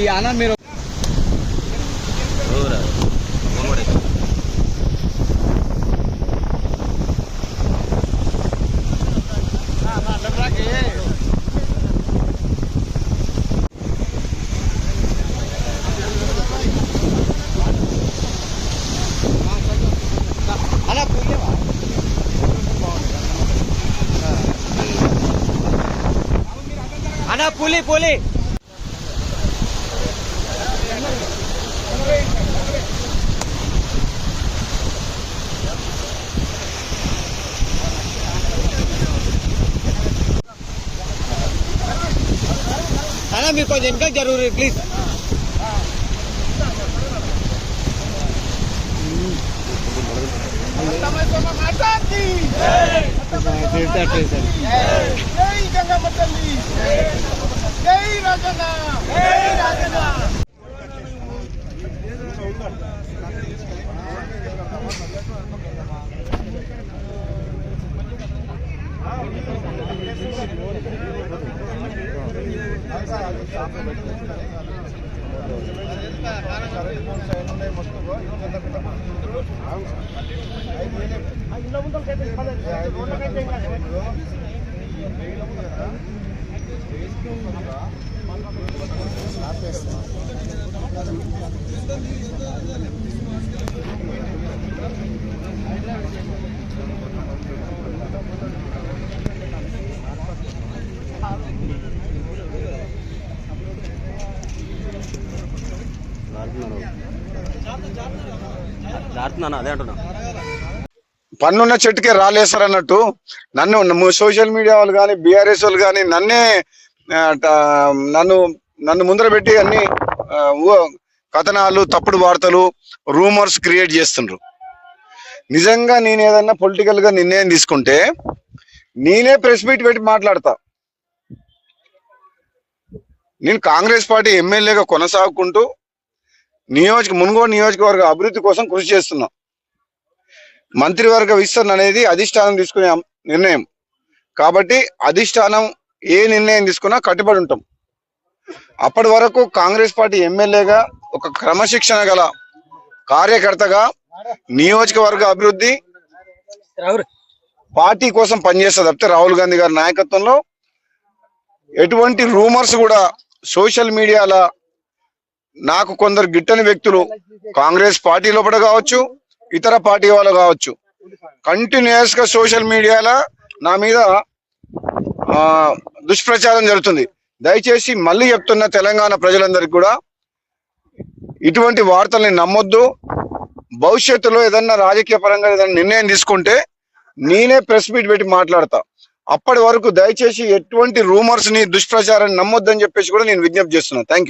ఈ అన్న మీరు అన్న పులి పులి అన్న మీరు కొంచెం ఇంకా జరూరు ప్లీజ్ అదే అంటున్నా పన్నున్న చెట్టుకే రాలేస్తారన్నట్టు నన్ను సోషల్ మీడియా వాళ్ళు కానీ బీఆర్ఎస్ వాళ్ళు కానీ నన్ను ముందర పెట్టి అన్ని కథనాలు తప్పుడు వార్తలు రూమర్స్ క్రియేట్ చేస్తుండ్రు. నిజంగా నేను ఏదన్నా పొలిటికల్ గా నిర్ణయం తీసుకుంటే నేనే ప్రెస్ మీట్ పెట్టి మాట్లాడతా. నేను కాంగ్రెస్ పార్టీ ఎమ్మెల్యేగా కొనసాగుకుంటూ మునుగోడు నియోజకవర్గ అభివృద్ధి కోసం కృషి చేస్తున్నా. మంత్రివర్గ విస్తరణ అనేది అధిష్టానం తీసుకునే నిర్ణయం కాబట్టి అధిష్టానం ఏ నిర్ణయం తీసుకున్నా కట్టుబడి ఉంటాం. అప్పటి వరకు కాంగ్రెస్ పార్టీ ఎమ్మెల్యేగా ఒక క్రమశిక్షణ గల కార్యకర్తగా నియోజకవర్గ అభివృద్ధి పార్టీ కోసం పనిచేస్తా తప్పితే రాహుల్ గాంధీ గారి నాయకత్వంలో ఎటువంటి రూమర్స్ కూడా సోషల్ మీడియాలో నాకు కొందరు గిట్టని వ్యక్తులు కాంగ్రెస్ పార్టీ లోపల కావచ్చు ఇతర పార్టీ వాళ్ళు కావచ్చు కంటిన్యూస్ గా సోషల్ మీడియాలో నా మీద దుష్ప్రచారం జరుగుతుంది. దయచేసి మళ్ళీ చెప్తున్న తెలంగాణ ప్రజలందరికీ కూడా ఇటువంటి వార్తల్ని నమ్మొద్దు. భవిష్యత్తులో ఏదన్నా రాజకీయ పరంగా ఏదైనా నిర్ణయం తీసుకుంటే నేనే ప్రెస్ మీట్ పెట్టి మాట్లాడతా. అప్పటి వరకు దయచేసి ఎటువంటి రూమర్స్ ని దుష్ప్రచారాన్ని నమ్మొద్దని చెప్పేసి కూడా నేను విజ్ఞప్తి చేస్తున్నా. Thank you.